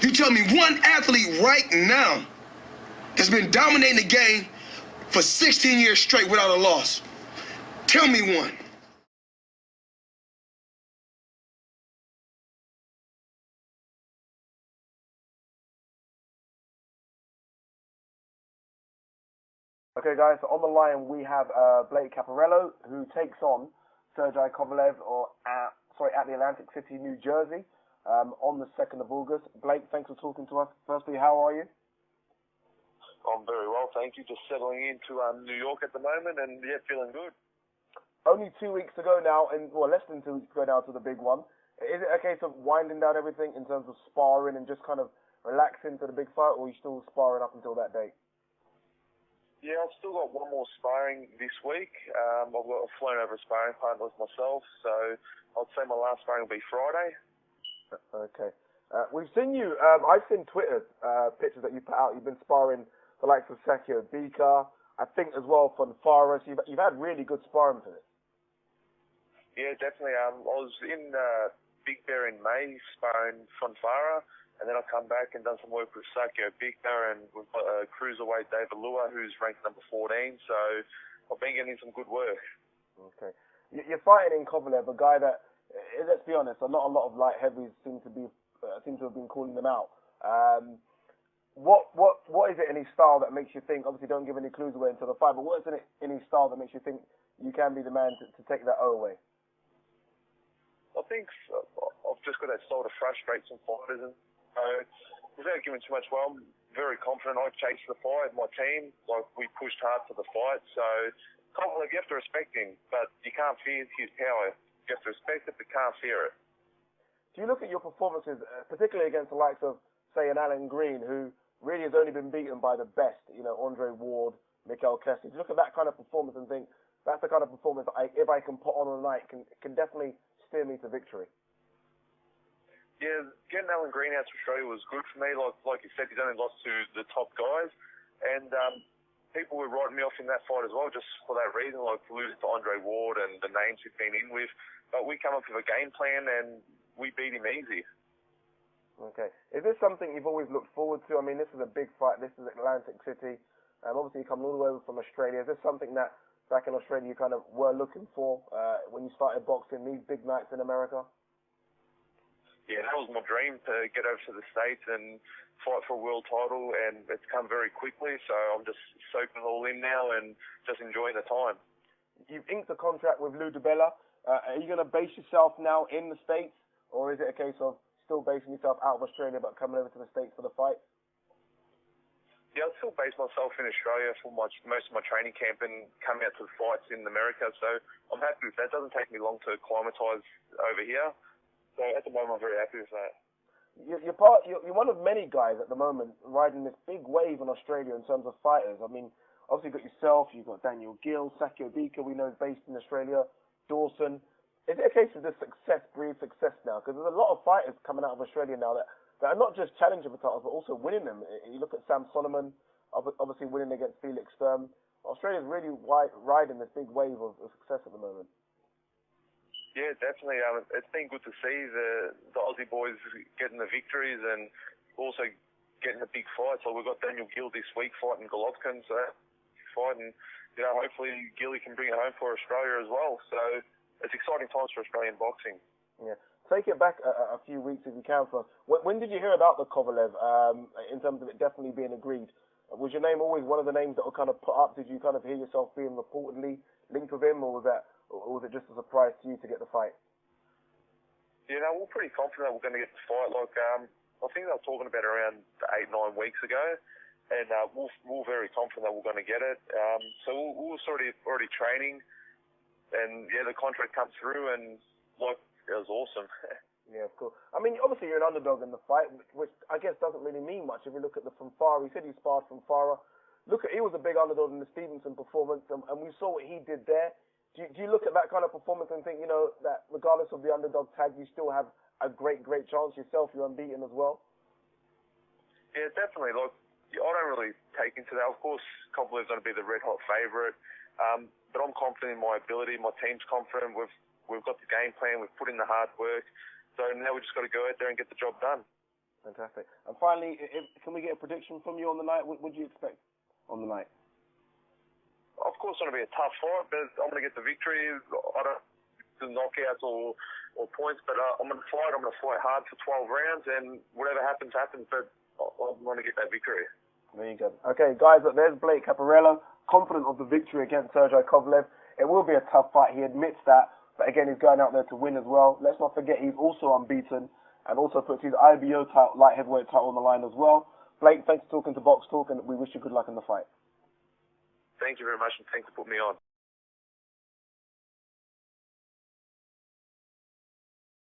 You tell me one athlete right now that's been dominating the game for 16 years straight without a loss. Tell me one. Okay, guys, so on the line we have Blake Caparello, who takes on Sergey Kovalev at the Atlantic City, New Jersey, on the 2nd of August. Blake, thanks for talking to us. Firstly, how are you? I'm very well, thank you. Just settling into New York at the moment, and yeah, feeling good. Only 2 weeks to go now, less than 2 weeks to go now to the big one. Is it a case of winding down everything in terms of sparring and just kind of relaxing to the big fight, or are you still sparring up until that date? Yeah, I've still got one more sparring this week. I've flown over a sparring partner with myself, so I'd say my last sparring will be Friday. Okay. We've seen you, I've seen Twitter pictures that you put out. You've been sparring the likes of Sergey Kovalev, I think as well from Faris. You've had really good sparring for this. Yeah, definitely. I was in Big Bear in May sparring Fonfara, and then I've come back and done some work with Sergey Kovalev, and we've got cruiserweight David Lua, who's ranked number 14. So I've been getting some good work. Okay. You're fighting in Kovalev, a guy that, let's be honest, not a lot of light heavies seem to have been calling them out. What is it in his style that makes you think? Obviously, don't give any clues away until the fight. But what is it in his style that makes you think you can be the man to take that O away? I think I've just got that style to frustrate some fighters, and without giving too much, I'm very confident. I chased the fight, my team, we pushed hard for the fight. So Kovalev, you have to respect him, but you can't fear his power. You have to respect it, but can't fear it. Do you look at your performances, particularly against the likes of, say, an Alan Green, who really has only been beaten by the best, Andre Ward, Mikhail Kessler? Do you look at that kind of performance and think, that's the kind of performance if I can put on a night, can definitely steer me to victory? Yeah, getting Alan Green out to Australia was good for me. Like you said, he's only lost to the top guys. And people were writing me off in that fight as well, just for that reason, like losing to Andre Ward and the names he'd been in with. But we come up with a game plan, and we beat him easy. Okay. Is this something you've always looked forward to? I mean, this is a big fight. This is Atlantic City. Obviously, you come all the way over from Australia. Is this something that back in Australia you kind of were looking for when you started boxing, these big nights in America? Yeah, that was my dream, to get over to the States and fight for a world title, and it's come very quickly, so I'm just soaking it all in now and just enjoying the time. You've inked a contract with Lou DiBella. Are you going to base yourself now in the States, or is it a case of still basing yourself out of Australia but coming over to the States for the fight? Yeah, I still base myself in Australia for most of my training camp and coming out to the fights in America, so I'm happy with that. It doesn't take me long to acclimatise over here. So at the moment, I'm very happy with that. You're one of many guys at the moment riding this big wave in Australia in terms of fighters. I mean, obviously you've got yourself, you've got Daniel Gill, Sergey Kovalev, we know is based in Australia, Dawson. Is it a case of this success breeds success now? Because there's a lot of fighters coming out of Australia now that are not just challenging for titles, but also winning them. You look at Sam Solomon, obviously winning against Felix Sturm. Australia's really riding this big wave of success at the moment. Yeah, definitely. It's been good to see the Aussie boys getting the victories and also getting the big fights. So we've got Daniel Gill this week fighting Golovkin, so fighting. Hopefully Gilly can bring it home for Australia as well. So it's exciting times for Australian boxing. Yeah. Take it back a few weeks if you can for us. When did you hear about the Kovalev in terms of it definitely being agreed? Was your name always one of the names that were kind of put up? Did you kind of hear yourself being reportedly linked with him, or was it just a surprise to you to get the fight? Yeah, no, we're pretty confident we're going to get the fight. I think they were talking about around 8-9 weeks ago, and we're very confident that we're going to get it. So we were already training, and yeah, the contract comes through, and it was awesome. Yeah, of course. I mean, obviously you're an underdog in the fight, which I guess doesn't really mean much if you look at the Fonfara. He said he sparred Fonfara. He was a big underdog in the Stevenson performance, and we saw what he did there. Do you look at that kind of performance and think, that regardless of the underdog tag, you still have a great chance yourself? You're unbeaten as well? Yeah, definitely. Look, I don't really take into that. Of course, Kovalev's going to be the red-hot favourite, but I'm confident in my ability. My team's confident. We've got the game plan. We've put in the hard work. So now we've just got to go out there and get the job done. Fantastic. And finally, can we get a prediction from you on the night? What do you expect on the night? Of course, it's going to be a tough fight, but I'm going to get the victory. I don't do knockouts or points, but I'm going to fight. I'm going to fight hard for 12 rounds, and whatever happens, happens. But I'm going to get that victory. There you go. Okay, guys, there's Blake Caparello, confident of the victory against Sergey Kovalev. It will be a tough fight. He admits that, but again, he's going out there to win as well. Let's not forget he's also unbeaten and also puts his IBO light heavyweight title on the line as well. Blake, thanks for talking to BoxTalk, and we wish you good luck in the fight. Thank you very much, and thanks for putting me on.